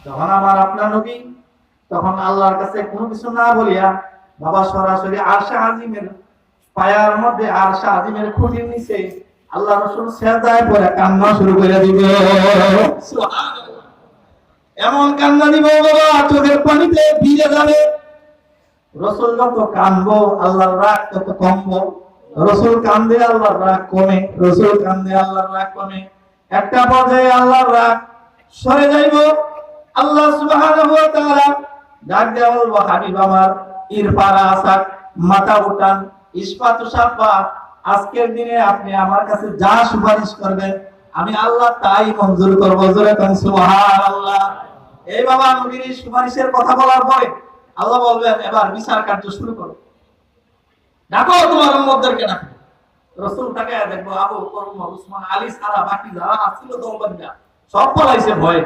যখন আমার আপনার নবী তখন আল্লাহর কাছে কোনো কিছু না বলিয়া বাবা সরাসরি আরশে আজিমের পায়ার মধ্যে আরশে আজিমের খুঁটির নিচে আল্লাহ রাসূল সিজদায় পড়ে কান্না শুরু করে দিবে। সুবহানাল্লাহ। এমন কান্না দিব বাবা চোখের পানিতে ভিজে যাবে। রাসূল যত কাঁদবো আল্লাহর রাগ তত কমবো। রাসূল কান্দে আল্লাহর রাগ কমে, রাসূল কান্দে আল্লাহর রাগ কমে। একটা পর্যায়ে আল্লাহর রাগ সরে যাইব। আল্লাহ সুবহানাহু ওয়া তাআলা ডাক দেয়া বলবো, হাবিব আমার ইরফারা আসাক, মাথা উঠান, ইসফাতু সাফা, আজকের দিনে আপনি আমার কাছে যা সুপারিশ করবেন আমি আল্লাহ তাই মঞ্জুর করব। জোরে কোন সুবহানাল্লাহ। এই বাবা নবীর সুপারিশের কথা বলার পরে আল্লাহ বলবেন, এবার বিচার কার্য শুরু করো, ডাকো তোমার উম্মতদেরকে ডাকো। রাসূল তাকে দেখবো আবু বকর, ওমর, উসমান, আলী ছাড়া বাকি যারা ছিল দলবন্দীরা সব পলাইছে ভয়ে।